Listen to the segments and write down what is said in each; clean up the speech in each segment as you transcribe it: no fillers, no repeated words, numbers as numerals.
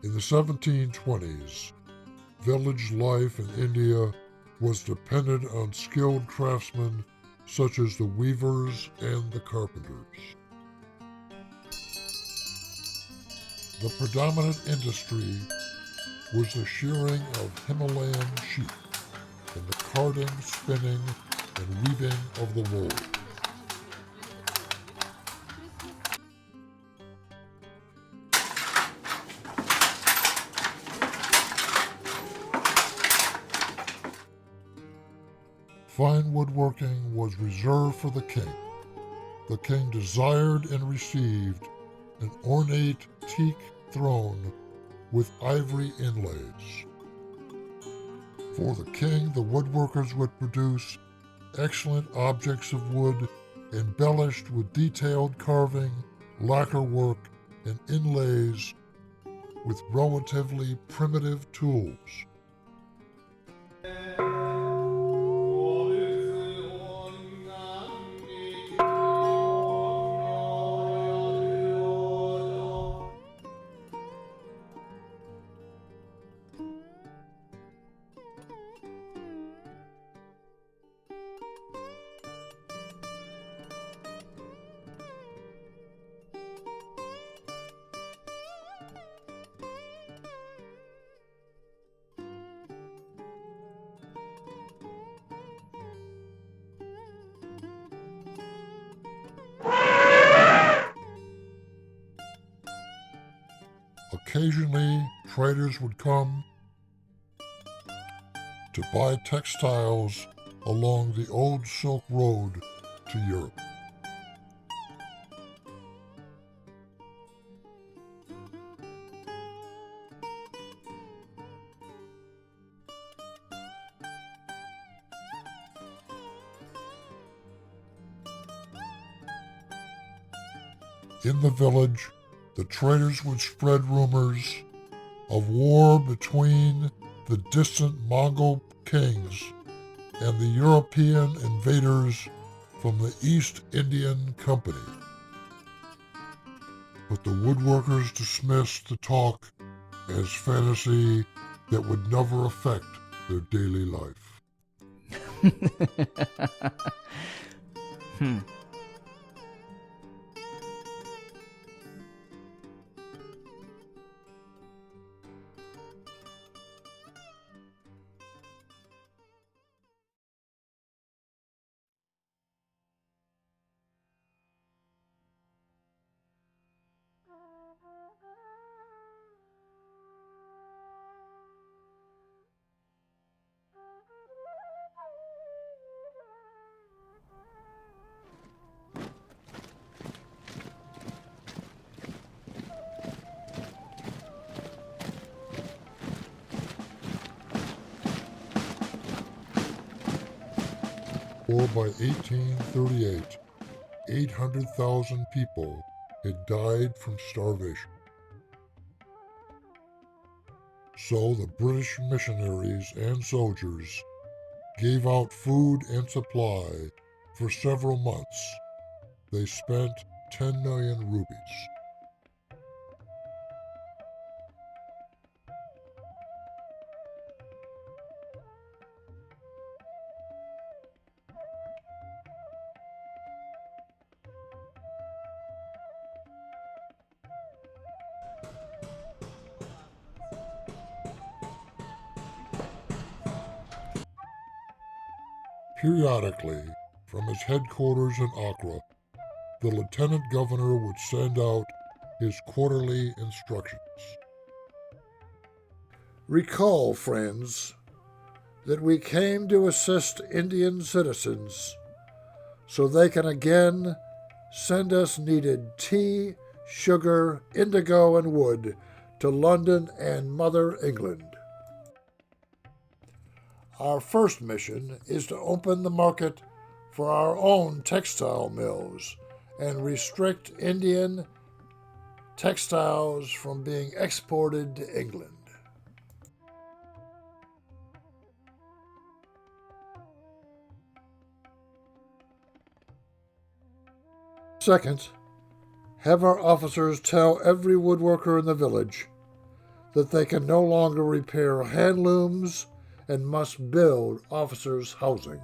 In the 1720s, village life in India was dependent on skilled craftsmen such as the weavers and the carpenters. The predominant industry was the shearing of Himalayan sheep and the carding, spinning, and weaving of the wool. Fine woodworking was reserved for the king. The king desired and received an ornate teak throne with ivory inlays. For the king, the woodworkers would produce excellent objects of wood embellished with detailed carving, lacquer work, and inlays with relatively primitive tools. Occasionally, traders would come to buy textiles along the old Silk Road to Europe. In the village, the traders would spread rumors of war between the distant Mongol kings and the European invaders from the East Indian Company. But the woodworkers dismissed the talk as fantasy that would never affect their daily life. Or by 1838, 800,000 people had died from starvation. So the British missionaries and soldiers gave out food and supply for several months. They spent 10 million rupees. Periodically, from his headquarters in Accra, the lieutenant governor would send out his quarterly instructions. Recall, friends, that we came to assist Indian citizens so they can again send us needed tea, sugar, indigo, and wood to London and Mother England. Our first mission is to open the market for our own textile mills and restrict Indian textiles from being exported to England. Second, have our officers tell every woodworker in the village that they can no longer repair handlooms and must build officers' housing.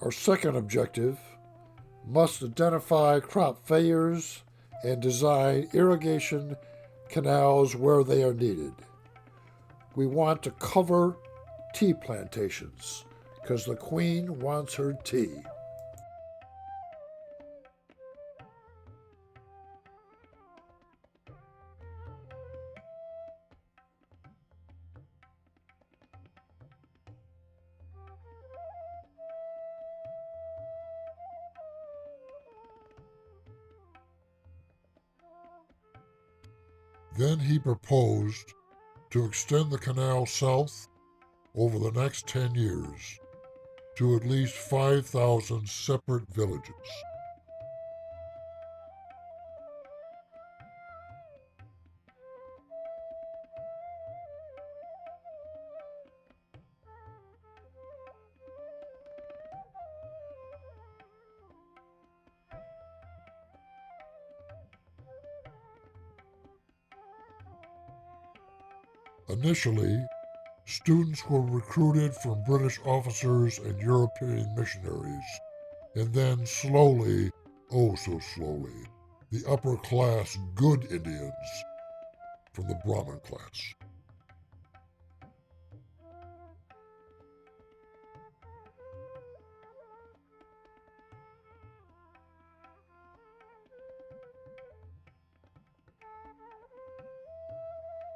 Our second objective must identify crop failures and design irrigation canals where they are needed. We want to cover tea plantations because the Queen wants her tea. Then he proposed to extend the canal south over the next 10 years to at least 5,000 separate villages. Initially, students were recruited from British officers and European missionaries, and then slowly, oh so slowly, the upper class good Indians from the Brahmin class.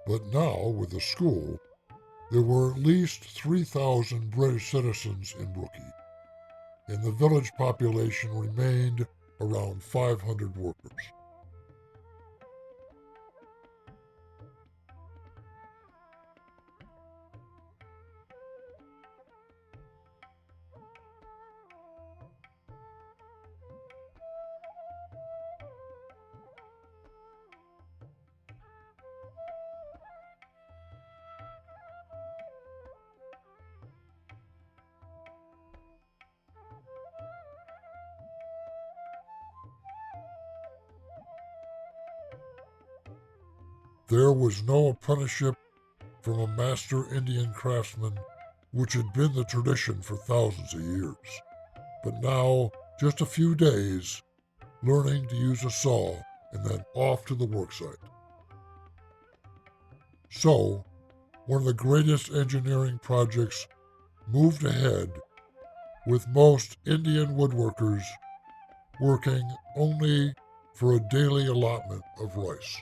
But now, with the school, there were at least 3,000 British citizens in Rookee, and the village population remained around 500 workers. There was no apprenticeship from a master Indian craftsman, which had been the tradition for thousands of years. But now, just a few days, learning to use a saw and then off to the worksite. So, one of the greatest engineering projects moved ahead, with most Indian woodworkers working only for a daily allotment of rice.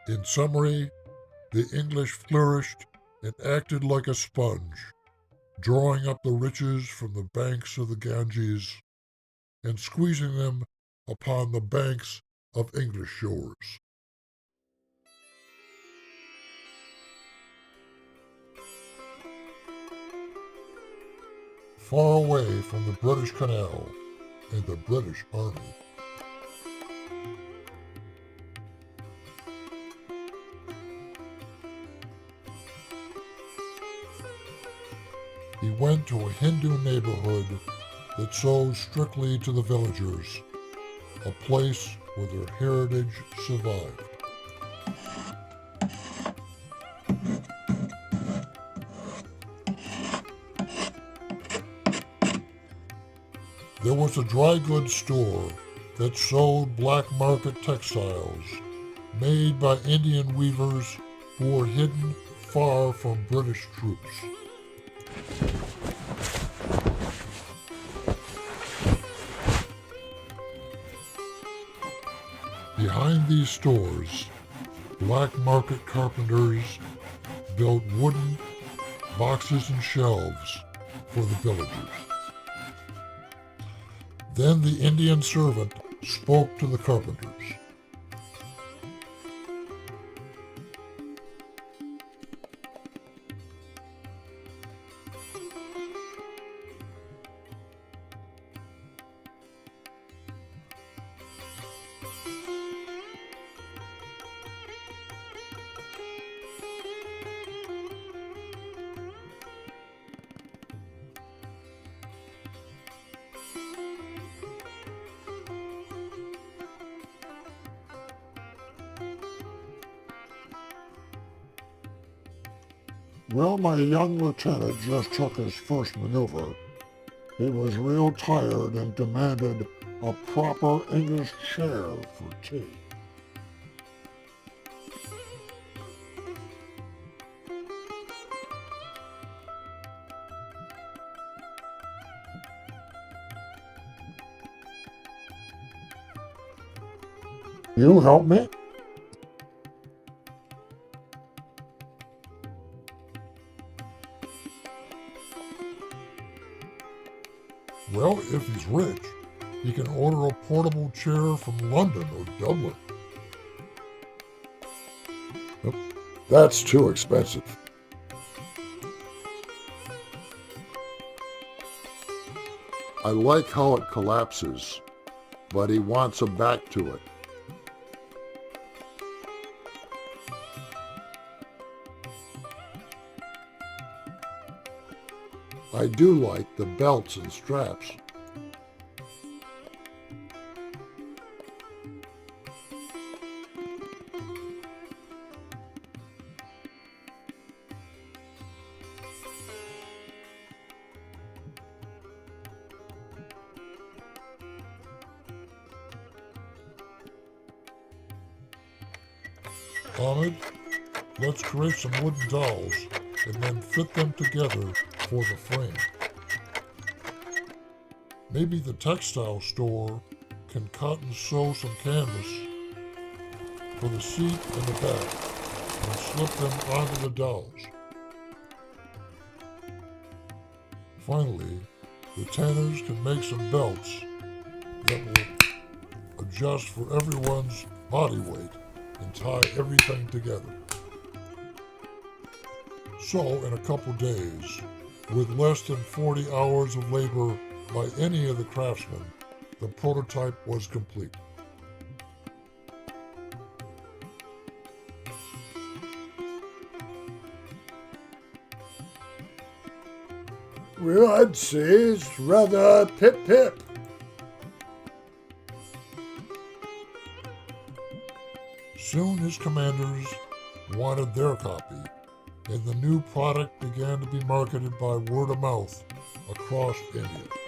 In summary, the English flourished and acted like a sponge, drawing up the riches from the banks of the Ganges and squeezing them upon the banks of English shores. Far away from the British Canal and the British Army, he went to a Hindu neighborhood that sold strictly to the villagers, a place where their heritage survived. There was a dry goods store that sold black market textiles made by Indian weavers who were hidden far from British troops. Behind these stores, black market carpenters built wooden boxes and shelves for the villagers. Then the Indian servant spoke to the carpenters. Well, my young lieutenant just took his first maneuver. He was real tired and demanded a proper English chair for tea. You help me? Well, if he's rich, he can order a portable chair from London or Dublin. Nope, that's too expensive. I like how it collapses, but he wants a back to it. I do like the belts and straps. Ahmed, let's create some wooden dolls and then fit them together for the frame. Maybe the textile store can cut and sew some canvas for the seat and the back and slip them onto the dolls. Finally, the tanners can make some belts that will adjust for everyone's body weight and tie everything together. So, in a couple days, with less than 40 hours of labor by any of the craftsmen, the prototype was complete. Well, I'd say it's rather pip-pip. Soon his commanders wanted their copy, and the new product began to be marketed by word of mouth across India.